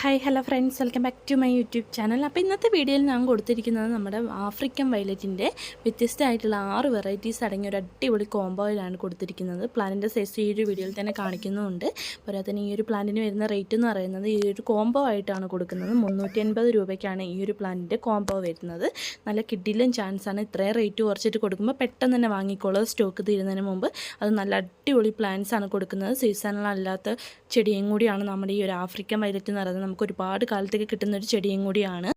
Hi hello friends, welcome back to my YouTube channel. അപ്പോൾ ഇന്നത്തെ വീഡിയോയിൽ ഞാൻ കൊടുത്തിരിക്കുന്നത് നമ്മുടെ ആഫ്രിക്കൻ വയലറ്റിൻ്റെ വ്യത്യസ്തമായിട്ടുള്ള 6 വെറൈറ്റീസ് അടങ്ങിയ ഒരു അടിപൊളി കോംബോയിലാണ് കൊടുത്തിരിക്കുന്നത്. പ്ലാന്റിൻ്റെ സൈസ് ഈ ഒരു വീഡിയോയിൽ തന്നെ കാണിക്കുന്നുണ്ട്. പോരാത്തന്നെ ഈ ഒരു പ്ലാന്റിന് വരുന്ന റേറ്റ് എന്ന് പറയുന്നത് ഈ ഒരു കോംബോ ആയിട്ടാണ് കൊടുക്കുന്നത്. 380 രൂപയ്ക്കാണ് ഈ ഒരു പ്ലാന്റിൻ്റെ കോംബോ വരുന്നത്. നല്ല കിഡിലും ചാൻസാണ്. ഇത്രയും റേറ്റ് കുറച്ചിട്ട് കൊടുക്കുമ്പോൾ പെട്ടെന്ന് തന്നെ വാങ്ങിക്കോളൂ. സ്റ്റോക്ക് തീരുന്നതിന് മുമ്പ് അത് നല്ല അടിപൊളി പ്ലാന്റ്സ് ആണ് കൊടുക്കുന്നത്. സീസണലല്ലാത്ത ചെടിയും കൂടിയാണ് നമ്മുടെ ഈ ഒരു ആഫ്രിക്കൻ വയലറ്റ് എന്ന് പറയുന്നത്. നമുക്ക് ഒരുപാട് കാലത്തേക്ക് കിട്ടുന്ന ഒരു ചെടിയും കൂടിയാണ്.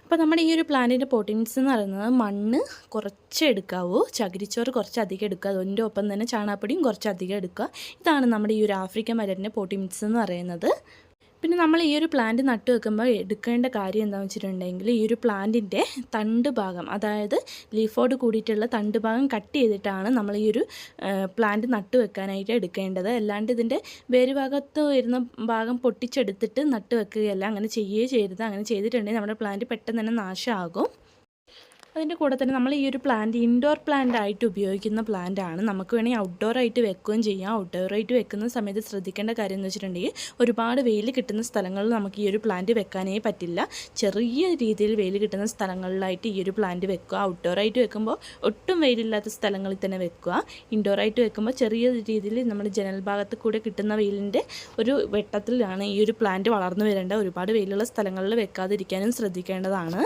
അപ്പോൾ നമ്മുടെ ഈ ഒരു പ്ലാന്റിൻ്റെ പോട്ടിങ്സ് എന്ന് പറയുന്നത് മണ്ണ് കുറച്ച് എടുക്കാവൂ, ചകിരിച്ചോറ് കുറച്ച് അധികം എടുക്കുക, അതിൻ്റെ ഒപ്പം തന്നെ ചാണകപ്പൊടിയും കുറച്ച് അധികം എടുക്കുക. ഇതാണ് നമ്മുടെ ഈ ഒരു ആഫ്രിക്കൻ വയലറ്റിൻ്റെ പോട്ടിങ്സ് എന്ന് പറയുന്നത്. പിന്നെ നമ്മൾ ഈ ഒരു പ്ലാന്റ് നട്ടു വെക്കുമ്പോൾ എടുക്കേണ്ട കാര്യം എന്താണെന്ന് വെച്ചിട്ടുണ്ടെങ്കിൽ ഈ ഒരു പ്ലാന്റിൻ്റെ തണ്ട് ഭാഗം, അതായത് ലീഫോട് കൂടിയിട്ടുള്ള തണ്ട് ഭാഗം കട്ട് ചെയ്തിട്ടാണ് നമ്മൾ ഈ ഒരു പ്ലാന്റ് നട്ടു വെക്കാനായിട്ട് എടുക്കേണ്ടത്. അല്ലാണ്ട് ഇതിൻ്റെ വേര് ഭാഗത്ത് വരുന്ന ഭാഗം പൊട്ടിച്ചെടുത്തിട്ട് നട്ടു വെക്കുകയല്ല, അങ്ങനെ ചെയ്യുകയേ ചെയ്യരുത്. അങ്ങനെ ചെയ്തിട്ടുണ്ടെങ്കിൽ നമ്മുടെ പ്ലാന്റ് പെട്ടെന്ന് തന്നെ നാശമാകും. അതിൻ്റെ കൂടെ തന്നെ നമ്മൾ ഈ ഒരു പ്ലാന്റ് ഇൻഡോർ പ്ലാന്റ് ആയിട്ട് ഉപയോഗിക്കുന്ന പ്ലാന്റ് ആണ്. നമുക്ക് വേണമെങ്കിൽ ഔട്ട്ഡോർ ആയിട്ട് വെക്കുകയും ചെയ്യാം. ഔട്ട്ഡോർ ആയിട്ട് വെക്കുന്ന സമയത്ത് ശ്രദ്ധിക്കേണ്ട കാര്യം എന്ന് വെച്ചിട്ടുണ്ടെങ്കിൽ ഒരുപാട് വെയിൽ കിട്ടുന്ന സ്ഥലങ്ങളിൽ നമുക്ക് ഈ ഒരു പ്ലാന്റ് വെക്കാനേ പറ്റില്ല. ചെറിയ രീതിയിൽ വെയിൽ കിട്ടുന്ന സ്ഥലങ്ങളിലായിട്ട് ഈ ഒരു പ്ലാന്റ് വെക്കുക. ഔട്ട്ഡോർ ആയിട്ട് വെക്കുമ്പോൾ ഒട്ടും വെയിലില്ലാത്ത സ്ഥലങ്ങളിൽ തന്നെ വെക്കുക. ഇൻഡോർ ആയിട്ട് വെക്കുമ്പോൾ ചെറിയ രീതിയിൽ നമ്മുടെ ജനൽ ഭാഗത്ത് കൂടെ കിട്ടുന്ന വെയിലിൻ്റെ ഒരു വെട്ടത്തിലാണ് ഈ ഒരു പ്ലാന്റ് വളർന്നു വരേണ്ടത്. ഒരുപാട് വെയിലുള്ള സ്ഥലങ്ങളിൽ വെക്കാതിരിക്കാനും ശ്രദ്ധിക്കേണ്ടതാണ്.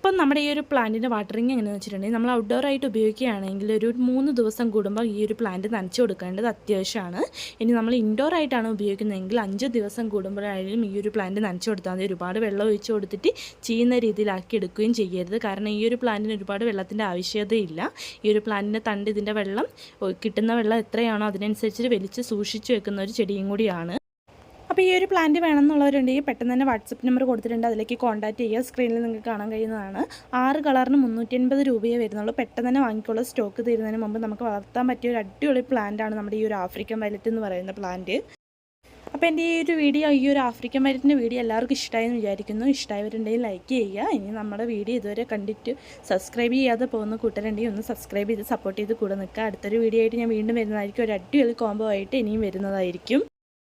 അപ്പം നമ്മുടെ ഈ ഒരു പ്ലാന്റിൻ്റെ വാട്ടറിങ് എങ്ങനെയാണെന്ന് വെച്ചിട്ടുണ്ടെങ്കിൽ നമ്മൾ ഔട്ട്ഡോർ ആയിട്ട് ഉപയോഗിക്കുകയാണെങ്കിൽ ഒരു 3 ദിവസം കൂടുമ്പോൾ ഈ ഒരു പ്ലാന്റ് നനച്ച് കൊടുക്കേണ്ടത് അത്യാവശ്യമാണ്. ഇനി നമ്മൾ ഇൻഡോർ ആയിട്ടാണ് ഉപയോഗിക്കുന്നതെങ്കിൽ 5 ദിവസം കൂടുമ്പോഴായാലും ഈ ഒരു പ്ലാന്റ് നനച്ച് കൊടുത്താൽ മതി. ഒരുപാട് വെള്ളം ഒഴിച്ച് കൊടുത്തിട്ട് ചെയ്യുന്ന രീതിയിലാക്കി എടുക്കുകയും ചെയ്യരുത്. കാരണം ഈ ഒരു പ്ലാന്റിന് ഒരുപാട് വെള്ളത്തിൻ്റെ ആവശ്യകതയില്ല. ഈ ഒരു പ്ലാന്റിൻ്റെ തണ്ട് ഇതിൻ്റെ വെള്ളം കിട്ടുന്ന വെള്ളം എത്രയാണോ അതിനനുസരിച്ച് വലിച്ച് സൂക്ഷിച്ച് വെക്കുന്ന ഒരു ചെടിയും കൂടിയാണ്. അപ്പോൾ ഈ ഒരു പ്ലാന്റ് വേണമെന്നുള്ളവരുണ്ടെങ്കിൽ പെട്ടെന്ന് തന്നെ വാട്സപ്പ് നമ്പർ കൊടുത്തിട്ടുണ്ട്, അതിലേക്ക് കോൺടാക്ട് ചെയ്യുക. സ്ക്രീനിൽ നിങ്ങൾക്ക് കാണാൻ കഴിയുന്നതാണ്. 6 കളറിന് 380 രൂപയെ വരുന്നുള്ളൂ. പെട്ടെന്ന് തന്നെ വാങ്ങിക്കുള്ള. സ്റ്റോക്ക് തീരുന്നതിന് മുമ്പ് നമുക്ക് വളർത്താൻ പറ്റിയ ഒരു അടിപൊളി പ്ലാന്റാണ് നമ്മുടെ ഈ ഒരു ആഫ്രിക്കൻ വയലറ്റ് എന്ന് പറയുന്ന പ്ലാന്റ്. അപ്പോൾ എൻ്റെ ഈ ഒരു വീഡിയോ, ഈ ഒരു ആഫ്രിക്കൻ വയലറ്റിൻ്റെ വീഡിയോ എല്ലാവർക്കും ഇഷ്ടമായെന്ന് വിചാരിക്കുന്നു. ഇഷ്ടമായവരുണ്ടെങ്കിൽ ലൈക്ക് ചെയ്യുക. ഇനി നമ്മുടെ വീഡിയോ ഇതുവരെ കണ്ടിട്ട് സബ്സ്ക്രൈബ് ചെയ്യാതെ പോകുന്ന കൂട്ടരുണ്ടെങ്കിൽ ഒന്ന് സബ്സ്ക്രൈബ് ചെയ്ത് സപ്പോർട്ട് ചെയ്ത് കൂടെ നിൽക്കുക. അടുത്തൊരു വീഡിയോ ആയിട്ട് ഞാൻ വീണ്ടും വരുന്നതായിരിക്കും. ഒരു അടിപൊളി കോംബോ ആയിട്ട് ഇനിയും വരുന്നതായിരിക്കും.